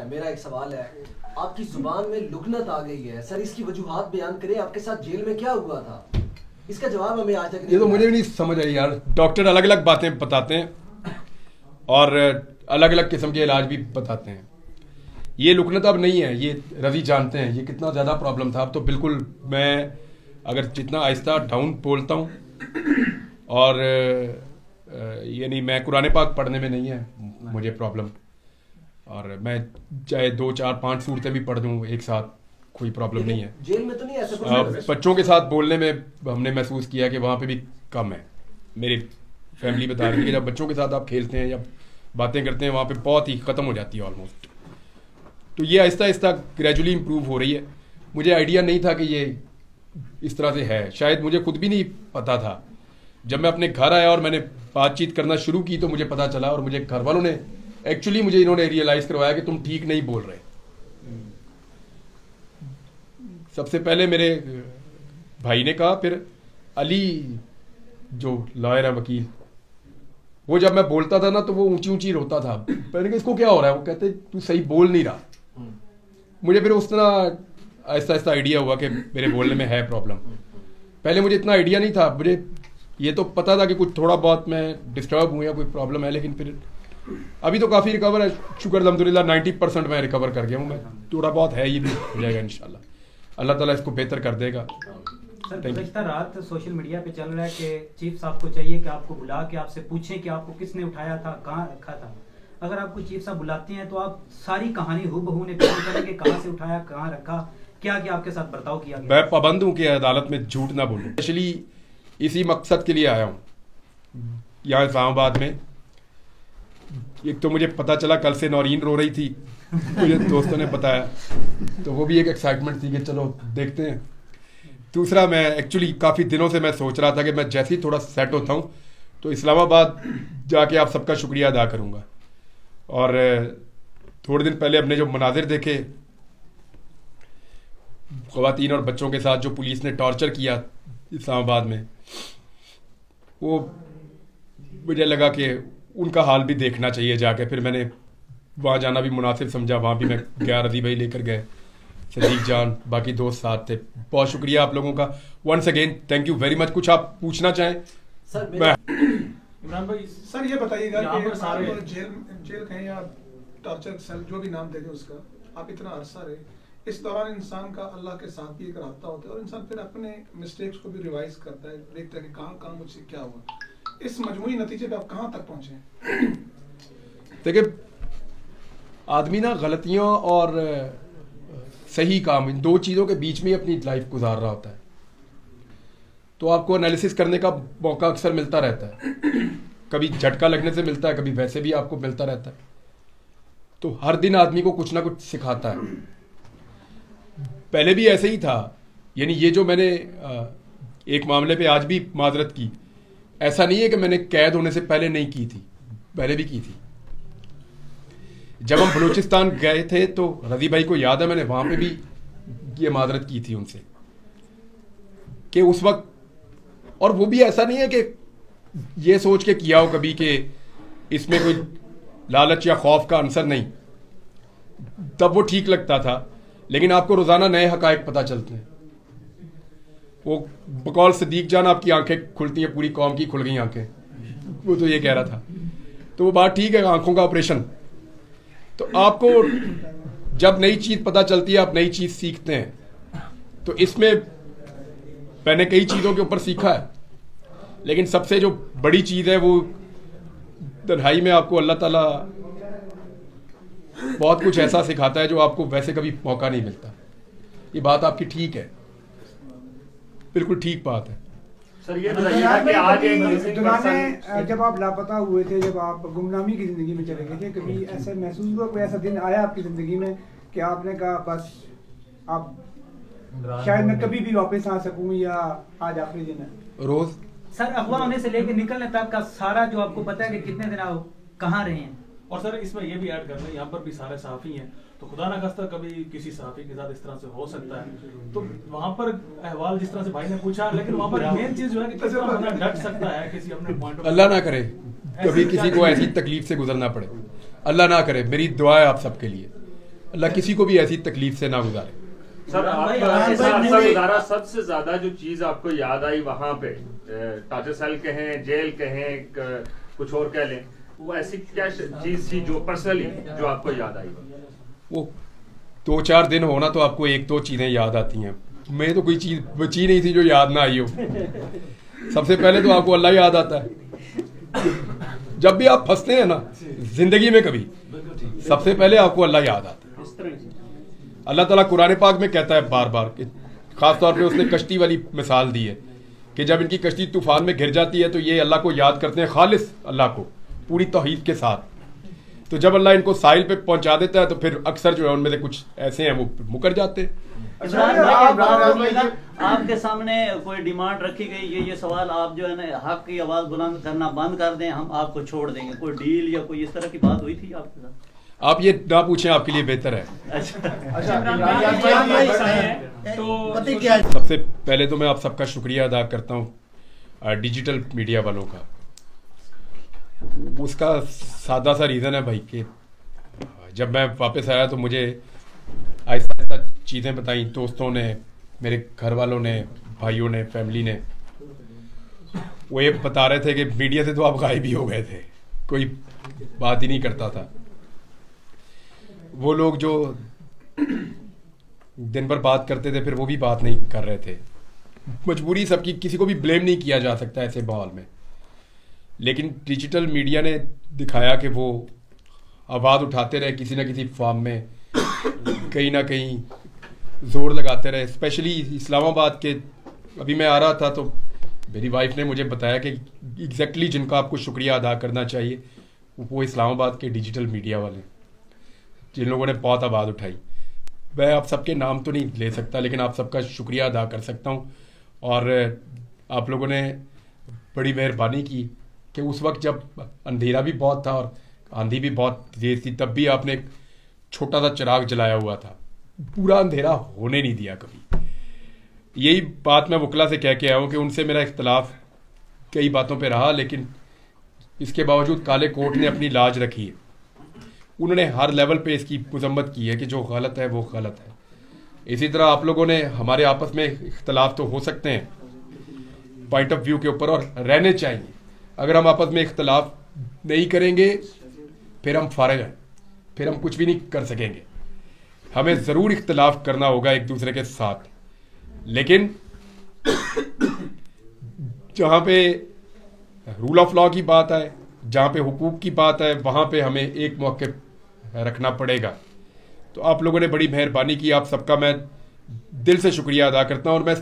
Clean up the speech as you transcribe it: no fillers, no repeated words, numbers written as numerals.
میرا ایک سوال ہے, آپ کی زبان میں لکنت آ گئی ہے سر, اس کی وجوہات بیان کریں, آپ کے ساتھ جیل میں کیا ہوا تھا, اس کا جواب ہمیں آج تک نہیں. یہ تو مجھے بھی نہیں سمجھ آئی یار. ڈاکٹر الگ الگ باتیں بتاتے ہیں اور الگ الگ قسم کے علاج بھی بتاتے ہیں. یہ لکنت اب نہیں ہے, یہ رضی جانتے ہیں یہ کتنا زیادہ پرابلم تھا. اب تو بالکل میں اگر جتنا آہستہ ڈاؤن بولتا ہوں اور یعنی میں قرآن پاک پڑھنے میں نہیں ہے مجھے پرابلم, اور میں چاہے 2 4 5 صورتیں بھی پڑھ دوں ایک ساتھ, کوئی پرابلم نہیں ہے. جیل میں تو نہیں ایسا. بچوں کے ساتھ بولنے میں ہم نے محسوس کیا کہ وہاں پہ بھی کم ہے. میری فیملی بتا رہی ہے کہ جب بچوں کے ساتھ آپ کھیلتے ہیں یا باتیں کرتے ہیں وہاں پہ بہت ہی ختم ہو جاتی ہے آلموسٹ. تو یہ آہستہ آہستہ گریجولی امپروو ہو رہی ہے. مجھے آئیڈیا نہیں تھا کہ یہ اس طرح سے ہے, شاید مجھے خود بھی نہیں پتا تھا. جب میں اپنے گھر آیا اور میں نے بات چیت کرنا شروع کی تو مجھے پتا چلا, اور مجھے گھر والوں نے ایکچولی مجھے انہوں نے ریئلائز کروایا کہ تم ٹھیک نہیں بول رہے. سب سے پہلے میرے بھائی نے کہا, پھر علی جو لائر ہے وکیل, وہ جب میں بولتا تھا نا تو وہ اونچی اونچی روتا تھا. میں نے کہا اس کو کیا ہو رہا ہے, وہ کہتے تو صحیح بول نہیں رہا. مجھے پھر اس طرح آہستہ آہستہ آئیڈیا ہوا کہ میرے بولنے میں ہے پرابلم. پہلے مجھے اتنا آئیڈیا نہیں تھا, مجھے یہ تو پتا تھا کہ کچھ تھوڑا بہت میں ڈسٹرب ہوں یا کوئی پرابلم ہے, لیکن پھر ابھی تو کافی ریکور ہے شکر الحمدللہ. 90% میں ریکور کر گیا ہوں. میں تھوڑا بہت ہے یہ بھی ہو جائے گا انشاءاللہ. اللہ تعالیٰ اس کو بہتر کر دے گا. سر گزشتہ رات سوشل میڈیا پہ چل رہا ہے کہ چیف صاحب کو چاہیے کہ آپ کو بلا کے آپ سے پوچھیں کہ آپ کو کس نے اٹھایا تھا, کہاں رکھا تھا. اگر آپ کو چیف صاحب بلاتے ہیں تو آپ ساری کہانی ہو بہو نے بیان کریں کہ کہاں سے اٹھایا, کہاں رکھا, کیا کیا آپ کے ساتھ برتاؤ کیا گیا. میں پابند ہوں کہ عدالت میں جھوٹ نہ بولوں. اسپیشلی اسی مقصد کے لیے آیا ہوں یہاں اسلام آباد میں. ایک تو مجھے پتا چلا کل سے نورین رو رہی تھی, مجھے دوستوں نے بتایا, تو وہ بھی ایک ایکسائٹمنٹ تھی کہ چلو دیکھتے ہیں. دوسرا میں ایکچولی کافی دنوں سے میں سوچ رہا تھا کہ میں جیسے ہی تھوڑا سیٹ ہوتا ہوں تو اسلام آباد جا کے آپ سب کا شکریہ ادا کروں گا. اور تھوڑے دن پہلے اپنے جو مناظر دیکھے خواتین اور بچوں کے ساتھ جو پولیس نے ٹارچر کیا اسلام آباد میں, وہ مجھے لگا کہ ان کا حال بھی دیکھنا چاہیے جا کے. پھر میں نے وہاں جانا بھی مناسب سمجھا, وہاں بھی میں گیا, رضی بھائی لے کر گئے, صدیق جان, باقی دوست ساتھ تھے. بہت شکریہ آپ لوگوں کا, once again thank you very much. کچھ آپ پوچھنا چاہیں؟ عمران بھائی سر یہ بتائیے گا کہ جیل کہیں یا ٹارچر سیل جو بھی نام دے دیں اس کا, آپ اتنا عرصہ رہے, اس دوران انسان کا اللہ کے ساتھ بھی ایک رابطہ ہوتا ہے اور انسان پھر اپنے مسٹیکس کو بھی ریوائز کرتا ہے, دیکھتا ہے کہ کہاں کہاں مجھ سے کیا ہوا. اس مجموعی نتیجے پہ آپ کہاں تک پہنچے؟ دیکھیں آدمی نا غلطیوں اور صحیح کام ان دو چیزوں کے بیچ میں ہی اپنی لائف گزار رہا ہوتا ہے. تو آپ کو انالیسس کرنے کا موقع اکثر ملتا رہتا ہے, کبھی جھٹکا لگنے سے ملتا ہے, کبھی ویسے بھی آپ کو ملتا رہتا ہے. تو ہر دن آدمی کو کچھ نہ کچھ سکھاتا ہے. پہلے بھی ایسے ہی تھا, یعنی یہ جو میں نے ایک معاملے پہ آج بھی معذرت کی, ایسا نہیں ہے کہ میں نے قید ہونے سے پہلے نہیں کی تھی, پہلے بھی کی تھی. جب ہم بلوچستان گئے تھے تو رضی بھائی کو یاد ہے میں نے وہاں پہ بھی یہ معذرت کی تھی ان سے کہ اس وقت, اور وہ بھی ایسا نہیں ہے کہ یہ سوچ کے کیا ہو کبھی کہ اس میں کوئی لالچ یا خوف کا عنصر نہیں, تب وہ ٹھیک لگتا تھا. لیکن آپ کو روزانہ نئے حقائق پتہ چلتے ہیں. وہ بقول صدیق جان آپ کی آنکھیں کھلتی ہیں, پوری قوم کی کھل گئی آنکھیں, وہ تو یہ کہہ رہا تھا. تو وہ بات ٹھیک ہے, آنکھوں کا آپریشن. تو آپ کو جب نئی چیز پتہ چلتی ہے آپ نئی چیز سیکھتے ہیں. تو اس میں میں نے کئی چیزوں کے اوپر سیکھا ہے, لیکن سب سے جو بڑی چیز ہے وہ تنہائی میں آپ کو اللہ تعالیٰ بہت کچھ ایسا سکھاتا ہے جو آپ کو ویسے کبھی موقع نہیں ملتا. یہ بات آپ کی ٹھیک ہے, بالکل ٹھیک بات ہے. سر یہ بتائیے کہ جب آپ لاپتہ ہوئے تھے, جب آپ گمنامی کی زندگی میں چلے گئے تھے, کبھی ایسا محسوس ہوا, کوئی ایسا دن آیا آپ کی زندگی میں کہ آپ نے کہا بس آپ شاید میں کبھی بھی واپس آ سکوں یا آج آخری دن ہے؟ روز سر اغوا ہونے سے لے کے نکلنے تک کا سارا جو آپ کو پتا ہے کہ کتنے دن آپ کہاں رہے ہیں. اور سر اس میں یہ بھی ایڈ کرنا ہے, یہاں پر بھی سارے صحافی ہیں, تو خدا نہ خواستہ کبھی کسی صحافی کے ساتھ اس طرح سے ہو سکتا ہے. تو وہاں پر احوال جس طرح سے بھائی نے پوچھا, لیکن وہاں پر مین چیز جو ہے کہ کس طرح بندہ ڈٹ سکتا ہے کسی اپنے پوائنٹ. اللہ نہ کرے کبھی کسی کو ایسی تکلیف سے گزرنا پڑے, اللہ نہ کرے. میری دعا ہے آپ سب کے لیے. اللہ کسی کو بھی ایسی تکلیف سے نہ گزارے. سر آپ سب سے زیادہ جو چیز آپ کو یاد آئی وہاں پہ, ٹارچر سیل کہیں, جیل کہیں, کچھ اور کہہ لیں, وہ ایسی کیا چیز تھی جو پرسنلی جو آپ کو یاد آئی؟ وہ 2-4 دن ہونا تو آپ کو 1-2 چیزیں یاد آتی ہیں. میں تو کوئی چیز بچی نہیں تھی جو یاد نہ آئی ہو. سب سے پہلے تو آپ کو اللہ یاد آتا ہے. جب بھی آپ پھنستے ہیں نا زندگی میں کبھی, سب سے پہلے آپ کو اللہ یاد آتا ہے. اللہ تعالیٰ قرآن پاک میں کہتا ہے بار بار کہ خاص طور پہ اس نے کشتی والی مثال دی ہے کہ جب ان کی کشتی طوفان میں گر جاتی ہے تو یہ اللہ کو یاد کرتے ہیں, خالص اللہ کو پوری توحید کے ساتھ. تو جب اللہ ان کو ساحل پہ پہنچا دیتا ہے تو پھر اکثر جو ہے ان میں سے کچھ ایسے ہیں وہ مکر جاتے ہیں. آپ کے سامنے کوئی ڈیمانڈ رکھی گئی یہ سوال, آپ جو ہے نا حق کی آواز بلند کرنا بند کر دیں, ہم آپ کو چھوڑ دیں گے, کوئی ڈیل یا کوئی اس طرح کی بات ہوئی تھی آپ کے ساتھ؟ آپ یہ نہ پوچھیں, آپ کے لیے بہتر ہے. سب سے پہلے تو میں آپ سب کا شکریہ ادا کرتا ہوں ڈیجیٹل میڈیا والوں کا. اس کا سادہ سا ریزن ہے بھائی کہ جب میں واپس آیا تو مجھے آہستہ آہستہ چیزیں بتائیں دوستوں نے, میرے گھر والوں نے, بھائیوں نے, فیملی نے. وہ یہ بتا رہے تھے کہ میڈیا سے تو آپ غائب ہی ہو گئے تھے, کوئی بات ہی نہیں کرتا تھا. وہ لوگ جو دن بھر بات کرتے تھے پھر وہ بھی بات نہیں کر رہے تھے. مجبوری سب کی, کسی کو بھی بلیم نہیں کیا جا سکتا ایسے ماحول میں. لیکن ڈیجیٹل میڈیا نے دکھایا کہ وہ آواز اٹھاتے رہے, کسی نہ کسی فارم میں کہیں نہ کہیں زور لگاتے رہے. اسپیشلی اسلام آباد کے, ابھی میں آ رہا تھا تو میری وائف نے مجھے بتایا کہ ایگزیکٹلی جن کا آپ کو شکریہ ادا کرنا چاہیے وہ اسلام آباد کے ڈیجیٹل میڈیا والے, جن لوگوں نے بہت آواز اٹھائی. میں آپ سب کے نام تو نہیں لے سکتا لیکن آپ سب کا شکریہ ادا کر سکتا ہوں. اور آپ لوگوں نے بڑی مہربانی کی کہ اس وقت جب اندھیرا بھی بہت تھا اور آندھی بھی بہت تیز تھی تب بھی آپ نے ایک چھوٹا سا چراغ جلایا ہوا تھا, پورا اندھیرا ہونے نہیں دیا کبھی. یہی بات میں وکلا سے کہہ کے آیا ہوں کہ ان سے میرا اختلاف کئی باتوں پہ رہا لیکن اس کے باوجود کالے کوٹ نے اپنی لاج رکھی ہے. انہوں نے ہر لیول پہ اس کی مذمت کی ہے کہ جو غلط ہے وہ غلط ہے. اسی طرح آپ لوگوں نے, ہمارے آپس میں اختلاف تو ہو سکتے ہیں پوائنٹ آف ویو کے اوپر اور رہنے چاہیے. اگر ہم آپس میں اختلاف نہیں کریں گے پھر ہم فارغ ہیں, پھر ہم کچھ بھی نہیں کر سکیں گے. ہمیں ضرور اختلاف کرنا ہوگا ایک دوسرے کے ساتھ, لیکن جہاں پہ رول آف لا کی بات ہے, جہاں پہ حقوق کی بات ہے, وہاں پہ ہمیں ایک موقف رکھنا پڑے گا. تو آپ لوگوں نے بڑی مہربانی کی, آپ سب کا میں دل سے شکریہ ادا کرتا ہوں. اور میں